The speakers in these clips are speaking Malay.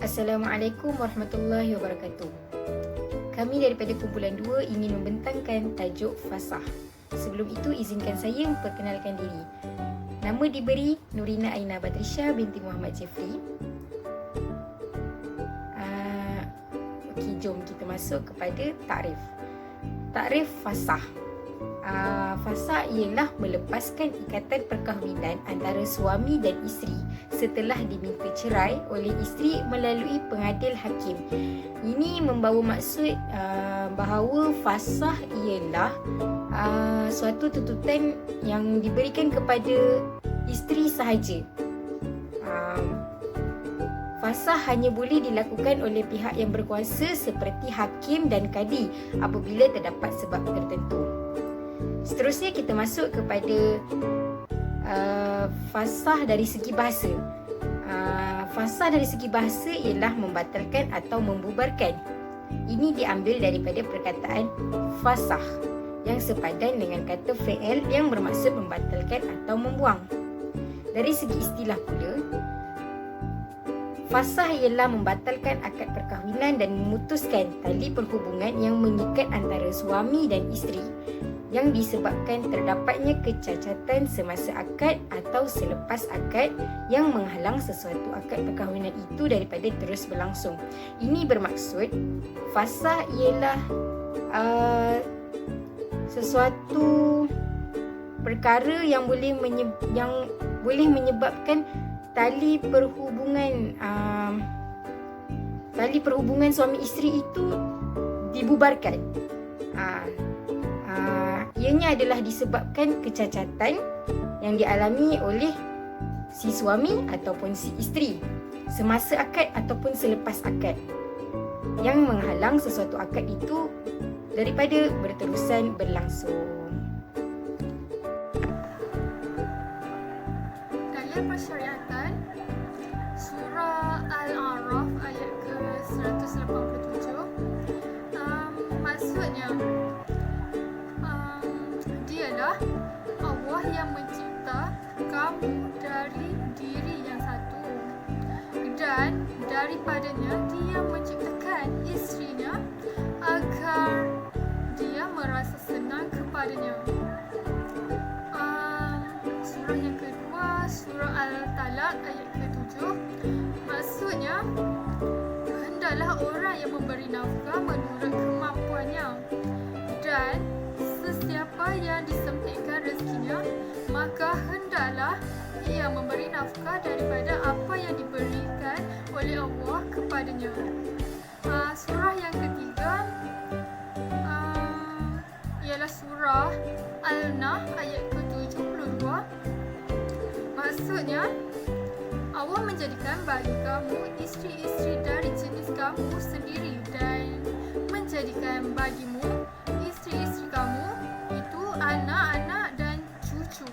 Assalamualaikum warahmatullahi wabarakatuh. Kami daripada kumpulan 2 ingin membentangkan tajuk fasah. Sebelum itu, izinkan saya memperkenalkan diri. Nama diberi Nurina Aina Batrisha binti Muhammad Jeffrey. Okey, jom kita masuk kepada takrif. Takrif fasah. Fasah ialah melepaskan ikatan perkahwinan antara suami dan isteri setelah diminta cerai oleh isteri melalui pengadil hakim. Ini membawa maksud bahawa fasah ialah suatu tuntutan yang diberikan kepada isteri sahaja. Fasah hanya boleh dilakukan oleh pihak yang berkuasa seperti hakim dan kadi apabila terdapat sebab tertentu. Seterusnya kita masuk kepada fasah dari segi bahasa. Fasah dari segi bahasa ialah membatalkan atau membubarkan. Ini diambil daripada perkataan fasah yang sepadan dengan kata fi'il yang bermaksud membatalkan atau membuang. Dari segi istilah pula, fasah ialah membatalkan akad perkahwinan dan memutuskan tali perhubungan yang mengikat antara suami dan isteri yang disebabkan terdapatnya kecacatan semasa akad atau selepas akad yang menghalang sesuatu akad perkahwinan itu daripada terus berlangsung. Ini bermaksud fasah ialah sesuatu perkara yang boleh menyebabkan tali perhubungan suami isteri itu dibubarkan. Ianya adalah disebabkan kecacatan yang dialami oleh si suami ataupun si isteri semasa akad ataupun selepas akad yang menghalang sesuatu akad itu daripada berterusan berlangsung. Dalam persyariatan, surah Al-A'raf ayat ke-187, maksudnya dialah Allah yang mencipta kamu dari diri yang satu, dan daripadanya Dia menciptakan isterinya agar Dia merasa senang kepadanya. Surah yang kedua, surah Al-Talaq ayat ke-7, maksudnya hendaklah orang yang memberi nafkah menurut kemampuannya, dan sesiapa yang disempitkan rezekinya, maka hendaklah ia memberi nafkah daripada apa yang diberikan oleh Allah kepadanya. Surah yang ketiga ialah surah Al-Nahl ayat ke-72. Maksudnya, Allah menjadikan bagi kamu isteri-isteri dari jenis kamu sendiri dan menjadikan bagimu isteri-isteri kamu itu anak-anak dan cucu.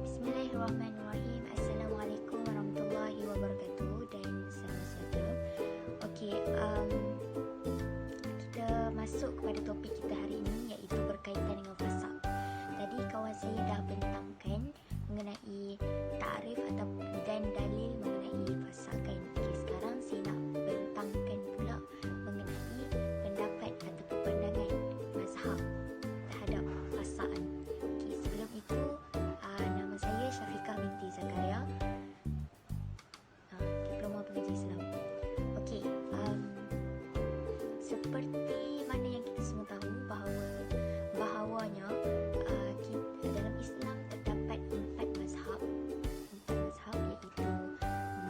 Bismillahirrahmanirrahim. Assalamualaikum warahmatullahi wabarakatuh dan salam sejahtera. Okey, kita masuk kepada topik kita hari ini, iaitu berkaitan dengan fasah. Tadi kawan saya dah bentangkan mengenai takrif dan dalil mengenai fasah kan. Okey, sekarang saya nak bentangkan pula mengenai pendapat ataupun pandangan mazhab terhadap fasah. Okey, sebelum itu nama saya Syafiqah binti Zakaria, diploma pengaji Islam. Okey, seperti mana yang kita semua tahu bahawanya dalam Islam terdapat empat mazhab, iaitu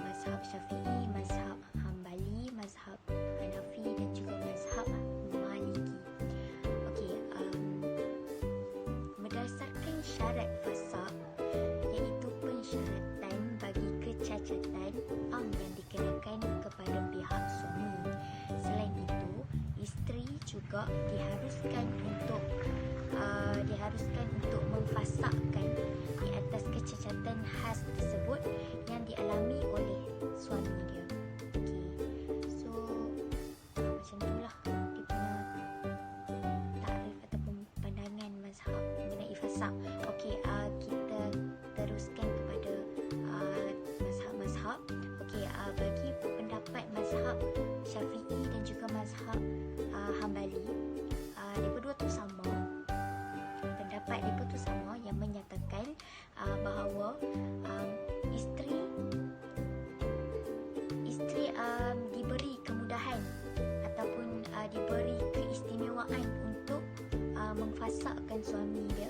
mazhab Syafi'i, mazhab Hambali, mazhab Hanafi dan juga mazhab Maliki. Okey, berdasarkan syarat fasah, iaitu pensyaratan bagi kecacatan yang dikenakan kepada pihak suami. Selain itu, isteri juga diharuskan untuk memfasakkan di atas kecacatan khas tersebut yang dialami oleh suami dia. Okey, so macam itulah dia punya takrif ataupun pandangan mazhab mengenai fasah. Okey, kita teruskan kepada mazhab-mazhab. Okey, bahawa isteri diberi kemudahan ataupun diberi keistimewaan untuk memfasakkan suami dia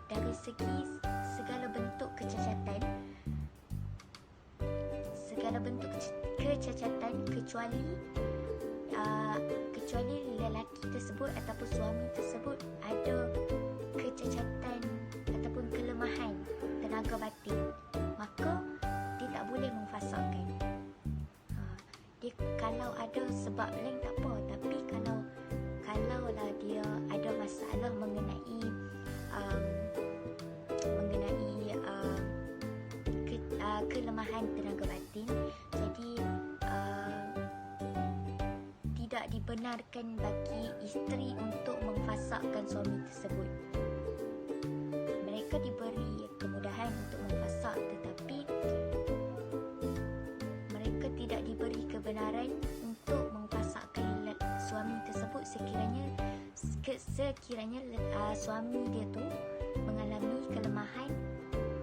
dari segi segala bentuk kecacatan kecuali lelaki tersebut ataupun suami tersebut ada kecacatan ataupun kelemahan tenaga batin, maka dia tak boleh memfasakkan. Dia kalau ada sebab lain tak apa, tapi kalaulah dia ada masalah mengenai kelemahan tenaga batin, jadi tidak dibenarkan bagi isteri untuk memfasakkan suami tersebut. Mereka diberi kemudahan untuk memfasak, tetapi mereka tidak diberi kebenaran untuk memfasakkan suami tersebut sekiranya suami dia tu mengalami kelemahan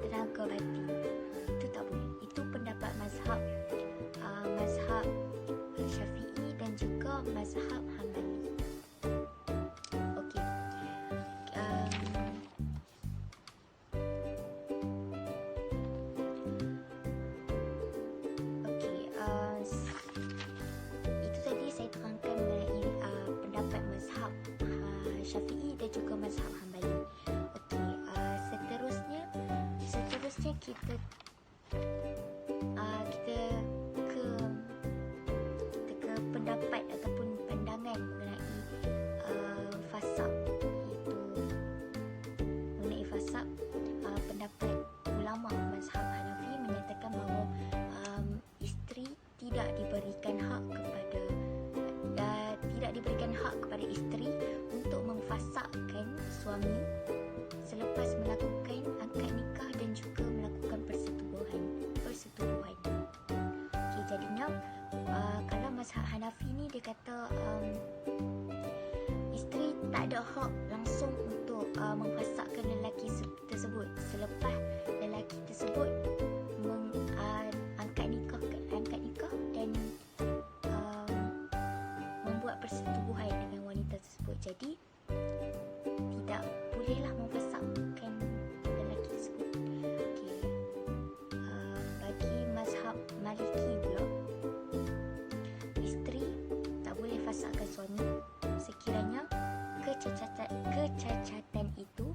tenaga batin. Itu tak boleh. Itu pendapat mazhab Syafi'i dan juga mazhab Hanbali. Okey. Itu tadi saya terangkan mengenai pendapat mazhab Syafi'i dan juga mazhab Hanbali. Okey, seterusnya kita ke pendapat ataupun pandangan mengenai fasaq, iaitu mengenai fasaq. Pendapat ulama mazhab Hanafi menyatakan bahawa isteri tidak diberikan hak kepada isteri untuk memfasakkan suami selepas melakukan akad nikah dan juga melakukan persetubuhan. Okey, jadinya kalau mazhab Hanafi ni dia kata isteri tak ada hak langsung untuk memfasakkan lelaki tersebut selepas lelaki tersebut angkat nikah dan membuat persetubuhan dengan wanita tersebut. Jadi tidak bolehlah memfasakkan lelaki tersebut. Okey. Bagi mazhab Maliki pula, isteri tak boleh fasakkan suami sekiranya kecacatan itu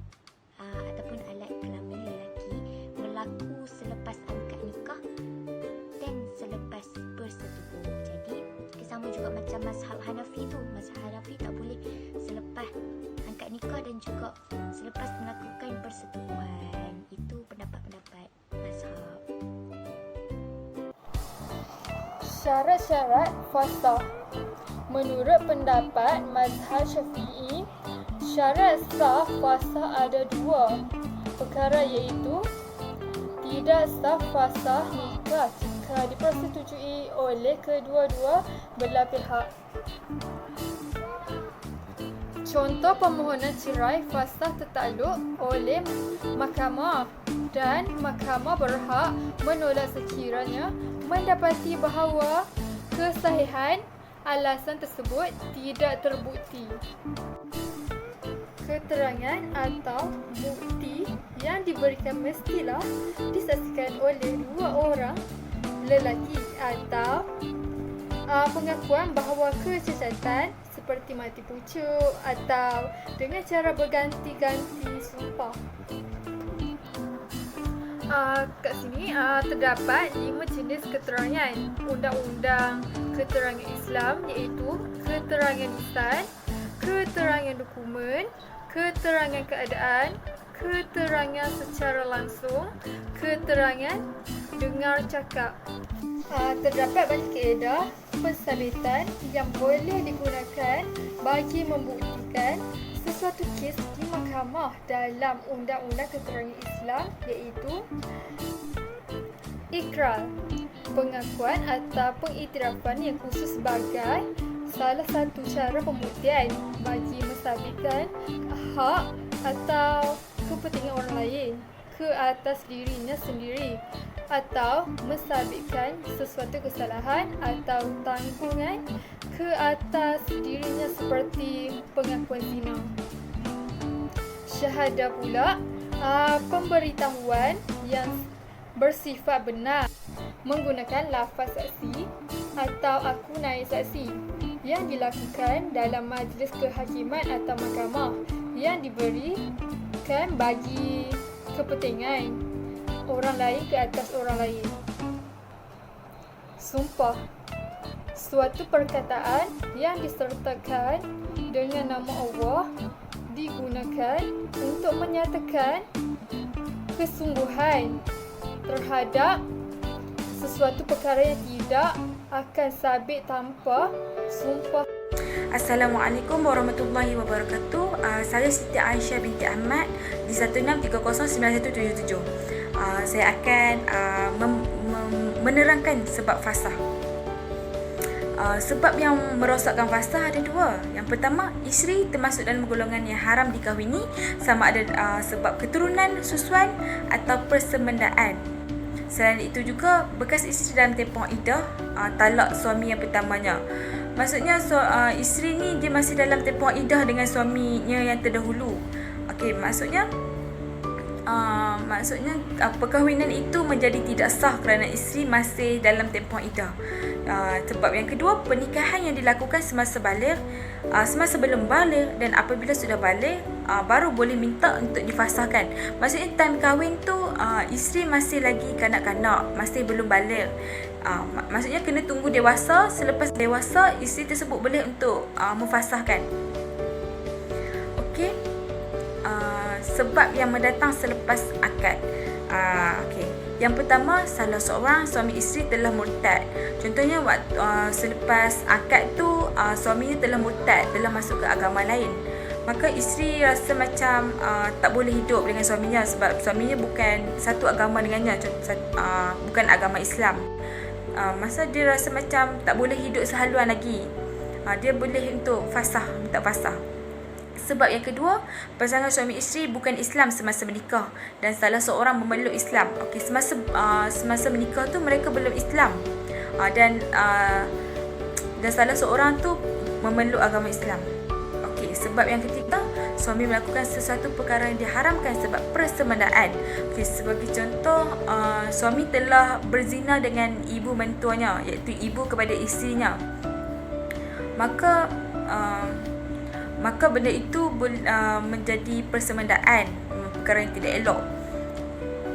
ataupun alat kelamin lelaki berlaku selepas akad nikah dan selepas bersetubuh. Jadi sama juga macam mazhab Hanafi tu. Mazhab Hanafi tak boleh selepas akad nikah dan juga selepas melakukan persetubuhan. Itu pendapat-pendapat mazhab. Syarat-syarat fasakh. Menurut pendapat mazhab Syafi'i, syarat sah fasakh ada dua perkara, iaitu tidak sah fasakh nikah jika dipersetujui oleh kedua-dua belah pihak. Contoh permohonan cerai fasakh tertakluk oleh mahkamah dan mahkamah berhak menolak sekiranya mendapati bahawa kesahihan alasan tersebut tidak terbukti. Keterangan atau bukti yang diberikan mestilah disaksikan oleh dua orang lelaki atau pengakuan bahawa kecacatan seperti mati pucuk atau dengan cara berganti-ganti sumpah. Kat sini terdapat 5 jenis keterangan undang-undang keterangan Islam, iaitu keterangan lisan, keterangan dokumen, keterangan keadaan, keterangan secara langsung, keterangan dengar cakap. Terdapat banyak kaedah pensabitan yang boleh digunakan bagi membuktikan sesuatu kes di mahkamah dalam undang-undang keterangan Islam, iaitu ikrar, pengakuan atau pengiktirafan yang khusus sebagai salah satu cara pembuktian bagi mensabitkan hak atau kepentingan orang lain ke atas dirinya sendiri atau mensabitkan sesuatu kesalahan atau tanggungan ke atas dirinya seperti pengakuan zina. Syahadah pula pemberitahuan yang bersifat benar menggunakan lafaz saksi atau aku naik saksi yang dilakukan dalam majlis kehakiman atau mahkamah yang diberikan bagi kepentingan orang lain ke atas orang lain. Sumpah, suatu perkataan yang disertakan dengan nama Allah digunakan untuk menyatakan kesungguhan terhadap sesuatu perkara yang tidak akan sabit tanpa sumpah. Assalamualaikum warahmatullahi wabarakatuh. Saya Siti Aisyah binti Ahmad di 16309177. Saya akan menerangkan sebab fasah. Sebab yang merosakkan fasah ada dua. Yang pertama, isteri termasuk dalam golongan yang haram dikahwini, sama ada sebab keturunan, susuan atau persemendaan. Selain itu juga, bekas isteri dalam tempoh iddah talak suami yang pertamanya. Maksudnya isteri ni dia masih dalam tempoh iddah dengan suaminya yang terdahulu. Okey, maksudnya perkahwinan itu menjadi tidak sah kerana isteri masih dalam tempoh iddah. Sebab yang kedua, pernikahan yang dilakukan semasa belum baligh dan apabila sudah baligh baru boleh minta untuk difasahkan. Maksudnya time kahwin tu isteri masih lagi kanak-kanak, masih belum baligh. Maksudnya kena tunggu dewasa. Selepas dewasa, isteri tersebut boleh untuk memfasahkan. Okey. Sebab yang mendatang selepas akad. Okey. Yang pertama, salah seorang suami isteri telah murtad. Contohnya selepas akad tu suaminya telah murtad, telah masuk ke agama lain. Maka isteri rasa macam tak boleh hidup dengan suaminya sebab suaminya bukan satu agama dengannya, bukan agama Islam. Masa dia rasa macam tak boleh hidup sehaluan lagi, dia boleh untuk minta fasah. Sebab yang kedua, pasangan suami isteri bukan Islam semasa menikah dan salah seorang memeluk Islam. Okey, semasa menikah tu mereka belum Islam. Dan salah seorang tu memeluk agama Islam. Okey, sebab yang ketiga, suami melakukan sesuatu perkara yang diharamkan sebab persemendaan. Okey, sebagai contoh, suami telah berzina dengan ibu mentuanya, iaitu ibu kepada isterinya. Maka benda itu menjadi persemendaan, perkara yang tidak elok.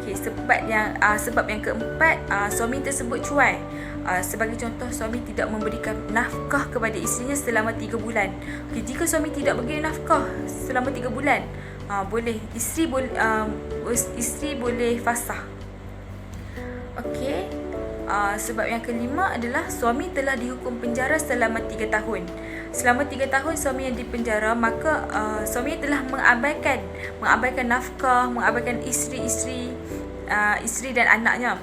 Okey, sebab yang keempat, suami tersebut cuai. Sebagai contoh, suami tidak memberikan nafkah kepada isterinya selama 3 bulan. Okey, jika suami tidak bagi nafkah selama 3 bulan, isteri boleh fasah. Okey. Sebab yang kelima adalah suami telah dihukum penjara selama 3 tahun. Selama 3 tahun suami yang dipenjara, maka suami telah mengabaikan nafkah, mengabaikan isteri dan anaknya.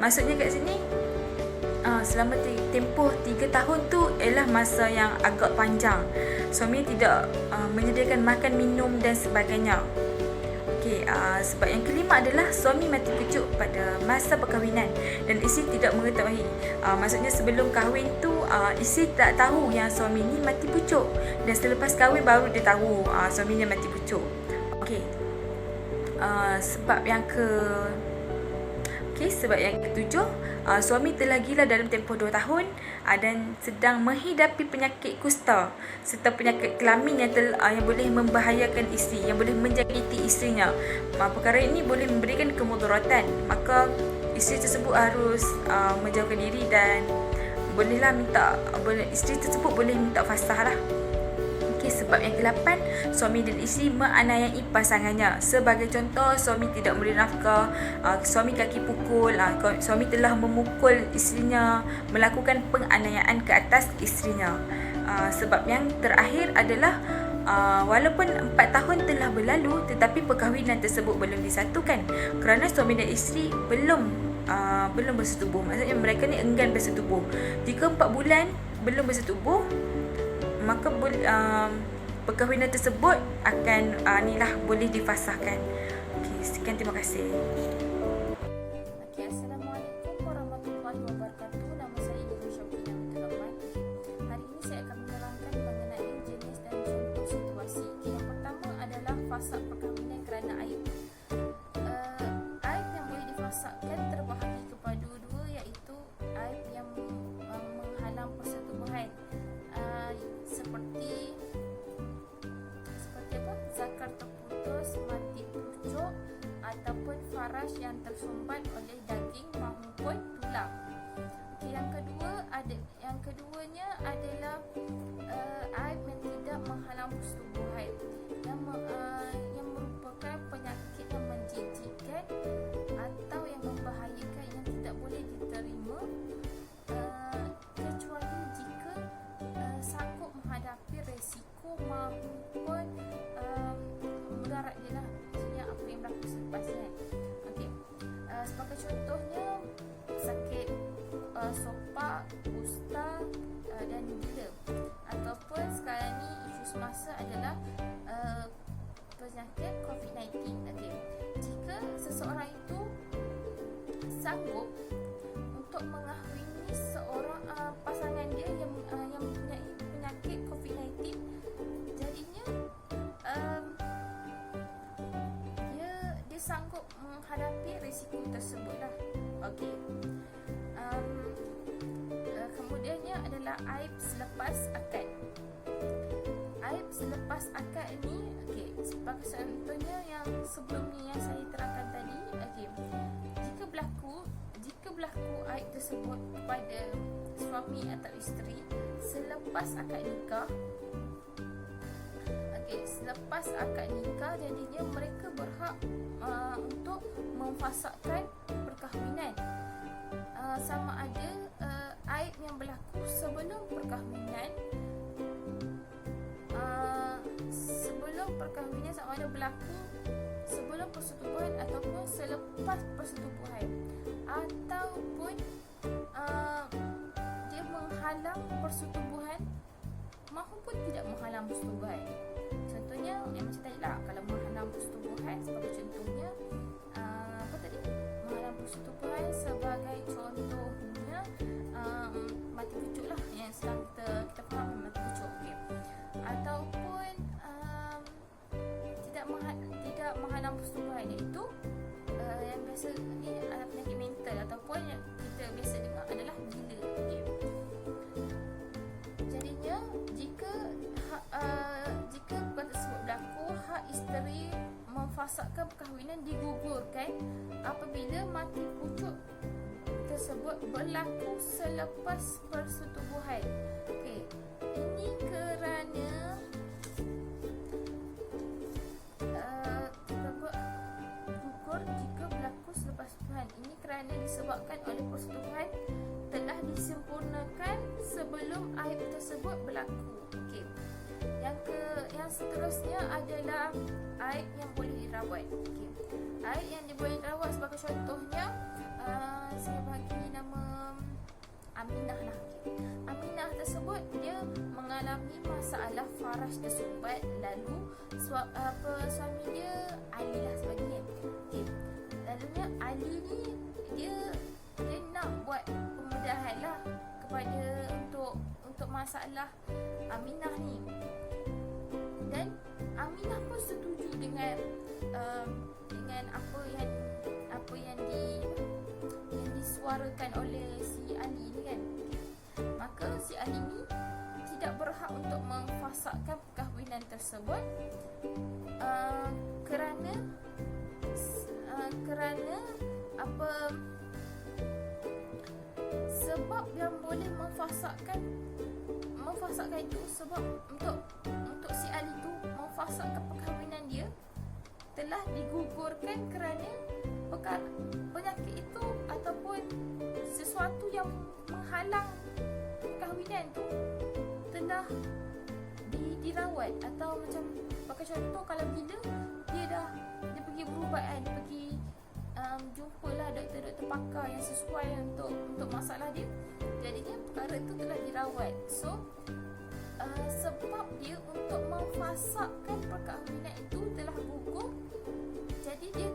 Maksudnya kat sini, selama tempoh 3 tahun tu ialah masa yang agak panjang. Suami tidak menyediakan makan, minum dan sebagainya. Okey, sebab yang kelima adalah suami mati pucuk pada masa perkahwinan dan isteri tidak mengetahui. Maksudnya sebelum kahwin tu isteri tak tahu yang suami ni mati pucuk dan selepas kahwin baru dia tahu suaminya mati pucuk. Okey. Sebab yang ketujuh, suami telah gila dalam tempoh 2 tahun dan sedang menghidapi penyakit kusta serta penyakit kelamin yang boleh membahayakan isteri, yang boleh menjangkiti isterinya. Perkara ini boleh memberikan kemudaratan. Maka isteri tersebut harus menjauhkan diri dan isteri tersebut boleh minta fasah lah. Sebab yang ke-8, suami dan isteri menganiayai pasangannya. Sebagai contoh, suami tidak memberi nafkah, suami kaki pukul, suami telah memukul isterinya, melakukan penganiayaan ke atas isterinya. Sebab yang terakhir adalah walaupun 4 tahun telah berlalu tetapi perkahwinan tersebut belum disatukan kerana suami dan isteri belum bersetubuh. Maksudnya mereka ni enggan bersetubuh. Jika 4 bulan belum bersetubuh, maka perkahwinan tersebut akan boleh difasahkan. Okey, Sekian, terima kasih. Okay, Assalamualaikum warahmatullahi wabarakatuh. Nama saya Ibu Syafina Abdul Rahman. Hari ini saya akan menerangkan mengenai jenis dan contoh situasi. Okay, yang pertama adalah fasa perkahwinan kerana aib. Aib yang boleh difasakkan terbahagi kepada dua, iaitu aib yang menghalang persetubuhan, seperti apa? Zakar terputus, mati pucuk, ataupun faras yang tersumbat oleh daging maupun tulang. Okay, yang keduanya adalah aib yang tidak menghalang persetubuhan, yang merupakan penyakit yang menjijikkan atau yang membahayakan yang tidak boleh diterima, kecuali jika sanggup menghadapi resiko maupun mudarat dia lah, maksudnya apa yang berlaku selepas ni kan. Okay. Sebagai contohnya sakit sopak, kusta dan gila, ataupun sekarang ni isu semasa adalah penyakit COVID-19. Okay. Jika seseorang itu sanggup untuk mengahwini seorang pasangan dia yang mempunyai penyakit COVID-19, jadinya dia sanggup menghadapi risiko tersebutlah. Okey. Kemudiannya adalah aib selepas akad. Aib selepas akad ni, okey, sebagai contohnya yang sebelum ni yang saya terangkan tadi, okey. Jika berlaku aib tersebut kepada suami atau isteri selepas akad nikah, selepas akad nikah, jadinya mereka berhak untuk memfasakkan perkahwinan, sama ada aib yang berlaku sebelum perkahwinan, sama ada berlaku sebelum persetubuhan ataupun selepas persetubuhan, ataupun dia menghalang persetubuhan maupun tidak menghalang persetubuhan. Contohnya yang macam tadi lah, kalau menghalang persetubuhan sebagai contohnya menghalang persetubuhan sebagai contohnya mati pucuk lah, yang sedang kita faham mati pucuk. Okay. Ataupun tidak menghalang persetubuhan, iaitu yang biasa ni adalah penyakit mental ataupun yang kita biasa dengar adalah gila. Okay. Jadinya jika perkara tersebut berlaku, hak isteri memfasakkan perkahwinan digugurkan apabila mati pucuk tersebut berlaku selepas persetubuhan. Okey, ini kerana gugur jika berlaku selepas persetubuhan. Ini kerana disebabkan oleh persetubuhan telah disempurnakan sebelum aib tersebut berlaku. Okey. Yang seterusnya adalah aib yang boleh dirawat. Okey. Aib yang boleh dirawat sebagai contohnya, saya bagi nama Aminah lah. Okay. Aminah tersebut dia mengalami masalah faras tersumbat, lalu suami dia Ali lah sebagainya. Okay. Lalunya Ali ni dia nak buat pemudahan lah kepada untuk masalah Aminah ni, dan Aminah pun setuju dengan apa yang disuarakan oleh si Ali ni kan. Maka si Ali ni tidak berhak untuk memfasakkan perkahwinan tersebut kerana sebab yang boleh memfasakkan itu, sebab untuk si Ali tu memfasakkan perkahwinan dia telah digugurkan kerana penyakit itu ataupun sesuatu yang menghalang perkahwinan tu telah dirawat. Atau macam pakai contoh, kalau bila dia pergi berubat kan, dia pergi jumpalah doktor-doktor pakar yang sesuai untuk masalah dia, jadinya perkara itu telah dirawat. So sebab dia untuk memfasakkan perkahwinan itu telah gugur, jadi dia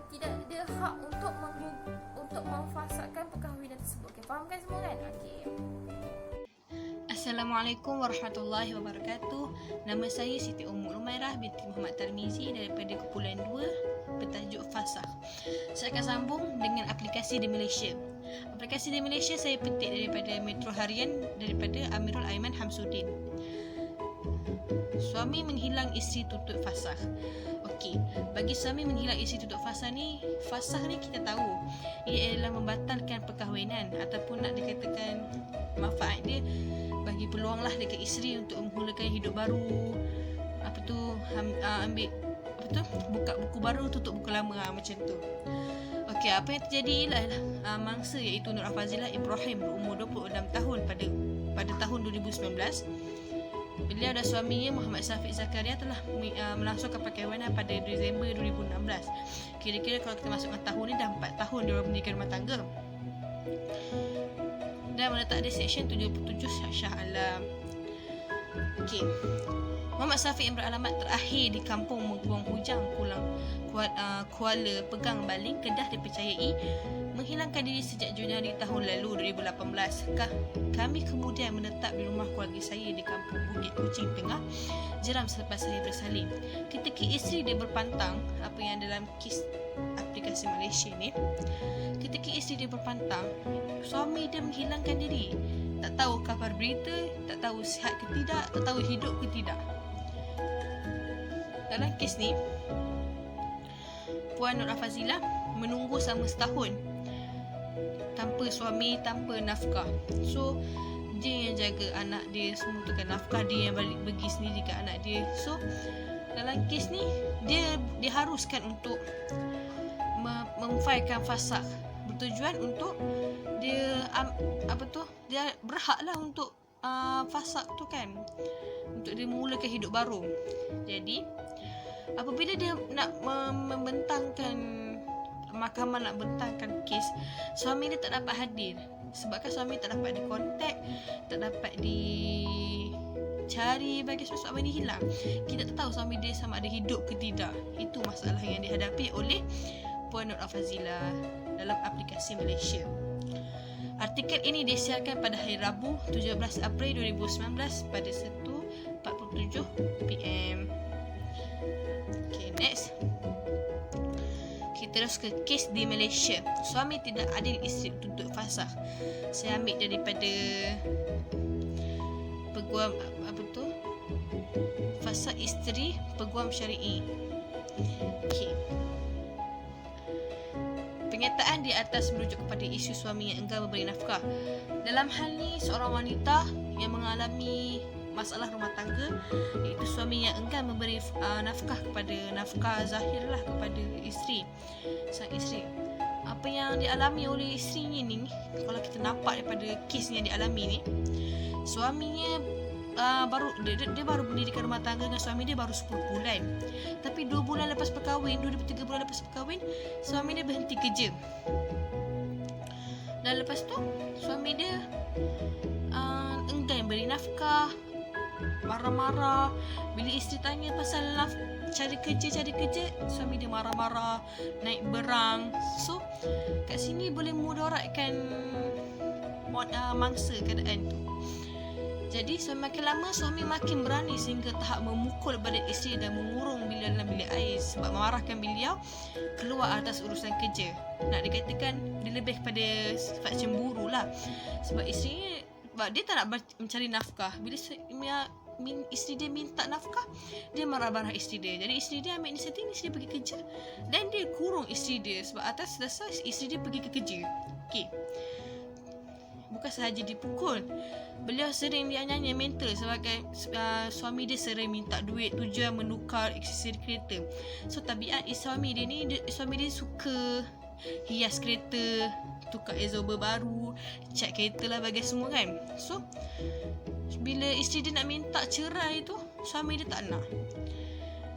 Assalamualaikum warahmatullahi wabarakatuh. Nama saya Siti Ummul Umairah binti Muhammad Tarmizi daripada Kumpulan 2 bertajuk Fasakh. Saya akan sambung dengan aplikasi di Malaysia. Aplikasi di Malaysia saya petik daripada Metro Harian daripada Amirul Aiman Hamsuddin. Suami menghilang isteri tuntut fasakh. Okey, bagi suami menghilang isteri tuntut fasakh ni kita tahu ia adalah membatalkan perkahwinan ataupun nak dikatakan manfaat dia bagi peluang lah dekat isteri untuk memulakan hidup baru. Buka buku baru, tutup buku lama macam tu. Okey, apa yang terjadi ialah mangsa iaitu Nur Afazilah Ibrahim berumur 26 tahun pada tahun 2019. Beliau dan suaminya Muhammad Safiq Zakaria telah melangsungkan perkahwinan pada Disember 2016. Kira-kira kalau kita masukkan tahun ni dah 4 tahun dia mendirikan rumah tangga. Dan meletak di Seksyen 77 Shah Alam. Okey. Muhammad Safiq yang beralamat terakhir di kampung Mengkuang Hujang, Kuala Pegang, Baling, Kedah dipercayai menghilangkan diri sejak Januari tahun lalu 2018. Kami kemudian menetap di rumah keluarga saya di kampung Bukit Kucing Tengah, Jeram selepas saya bersalin. Ketika isteri dia berpantang, apa yang dalam kes aplikasi Malaysia ni, ketika isteri dia berpantang, suami dia menghilangkan diri. Tak tahu kabar berita, tak tahu sihat ke tidak, tak tahu hidup ke tidak. Dalam kes ni, Puan Nur Afazilah menunggu selama setahun tanpa suami, tanpa nafkah. So, dia yang jaga anak dia, semua tu kan nafkah dia yang balik bagi sendiri kat anak dia. So, dalam kes ni, dia diharuskan untuk memfailkan fasakh bertujuan untuk dia dia berhak lah untuk fasakh tu kan, untuk dia memulakan hidup baru. Jadi apabila dia nak membentangkan, mahkamah nak bentangkan kes, suami dia tak dapat hadir sebabkan suami tak dapat dikontak, tak dapat dicari bagi sebab suami dia hilang. Kita tak tahu suami dia sama ada hidup ke tidak. Itu masalah yang dihadapi oleh Puan Nur Afazilah dalam aplikasi Malaysia. Artikel ini disiarkan pada hari Rabu 17 April 2019 pada 1:47 PM. Okay, next. Kita terus ke kes di Malaysia. Suami tidak adil isteri tuntut fasakh. Saya ambil daripada Peguam Fasakh Isteri Peguam Syari'i. Okey. Pernyataan di atas merujuk kepada isu suami yang enggan memberi nafkah. Dalam hal ni, seorang wanita yang mengalami masalah rumah tangga, iaitu suami yang enggan memberi nafkah zahir lah kepada sang isteri. Apa yang dialami oleh isterinya ni, kalau kita nampak daripada kes yang dialami ni, suaminya dia baru mendirikan rumah tangga dengan suami dia baru 10 bulan. Tapi 2 bulan lepas berkahwin, 2-3 bulan lepas berkahwin, suami dia berhenti kerja. Dan lepas tu suami dia enggan beri nafkah, marah-marah. Bila isteri tanya pasal cari kerja, suami dia marah-marah, naik berang. So kat sini boleh mudaratkan mangsa keadaan tu. Jadi semakin lama suami makin berani sehingga tahap memukul badan isteri dan mengurung beliau dalam bilik air sebab memarahkan beliau keluar atas urusan kerja. Nak dikatakan dia lebih kepada sifat cemburu lah. Sebab isteri dia tak nak mencari nafkah. Bila isteri dia minta nafkah, dia marah-marah isteri dia. Jadi isteri dia ambil inisiatif, isteri dia pergi kerja dan dia kurung isteri dia sebab atas dasar isteri dia pergi ke kerja. Okey. Bukan sahaja dipukul, beliau sering dianyai mental sebagai suami dia sering minta duit tujuan menukar aksesori kereta. So tabiat suami dia suka hias kereta, tukar exhaust baru, cat kereta lah bagi semua kan. So bila isteri dia nak minta cerai tu, suami dia tak nak.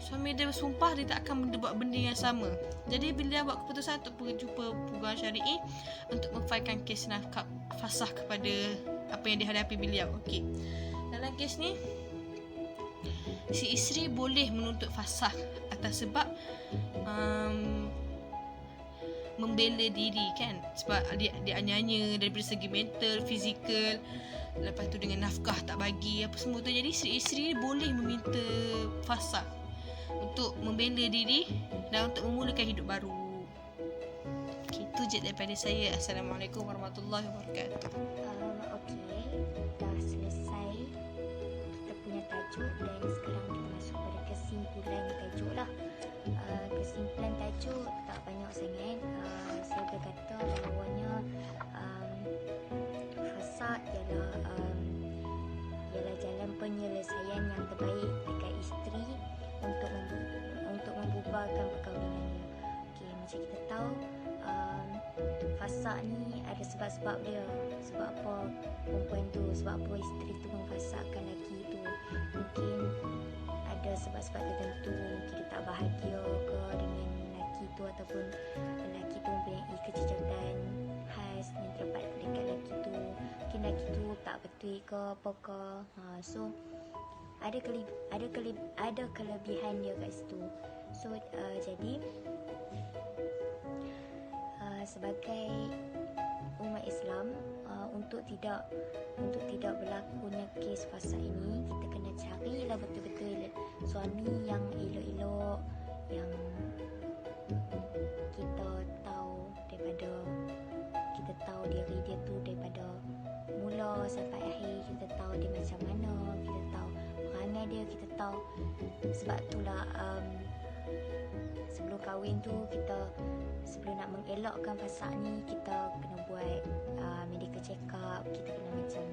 Suami dia bersumpah dia tak akan buat benda yang sama. Jadi bila dia buat keputusan untuk pergi jumpa Peguam Syari'i untuk memfailkan kes nafkah fasakh kepada apa yang dihadapi beliau. Okey. Dalam kes ni, si isteri boleh menuntut fasakh atas sebab membela diri kan, sebab dia anyanya daripada segi mental, fizikal. lepas tu dengan nafkah tak bagi apa semua tu. Jadi isteri-isteri boleh meminta fasakh untuk membela diri dan untuk memulakan hidup baru. Okay, itu je daripada saya. Assalamualaikum warahmatullahi wabarakatuh. Okey, dah selesai kita punya tajuk dan sekarang kita masuk pada kesimpulan tajuk lah. Kesimpulan tajuk tak banyak sangat. Saya berkata bahawanya fasad ialah jalan penyelesaian yang terbaik dekat isteri untuk membubarkan perkahwinannya. Okey, macam kita tahu fasad ni ada sebab-sebab dia. Sebab apa perempuan tu, sebab apa isteri tu memfasakkan lelaki tu. Mungkin ada sebab-sebab tertentu. Mungkin dia tak bahagia ke dengan lelaki tu, ataupun lelaki tu mempunyai kecacatan khas yang terdapat dekat lelaki tu. Mungkin lelaki tu tak betul ke apa ke. So ada kelebihan dia kat situ. So jadi sebagai umat Islam, untuk tidak berlakunya kes fasad ini, kita kena carilah betul-betul suami yang elok-elok, yang kita tahu diri dia tu daripada mula sampai akhir. Kita tahu dia macam mana, kita tahu perangai dia, kita tahu. Sebab itulah sebelum kahwin tu, sebelum nak mengelakkan fasad ni, kita kena buat medical check up. Kita kena macam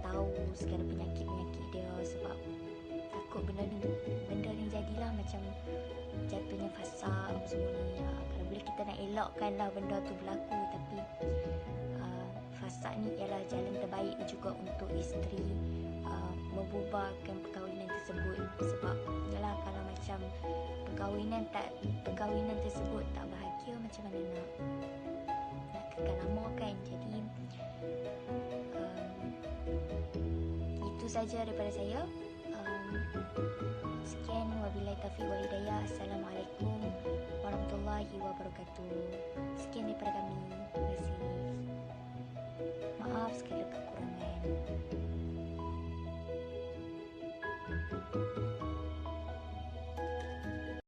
tahu segala penyakit-penyakit dia, sebab takut benda ni jadilah macam jatuhnya fasad semua ni. Kalau boleh kita nak elakkan lah benda tu berlaku, tapi fasad ni ialah jalan terbaik juga untuk isteri membubarkan perkahwinan tersebut. Sebab yalah, kalau macam perkahwinan tersebut tak bahagia, macam mana nak kekal lama kan. Jadi itu saja daripada saya. Sekian, wabillahi taufiq wal hidayah. Assalamualaikum warahmatullahi wabarakatuh. Sekian daripada kami. Terima kasih. Maaf segala kekurangan.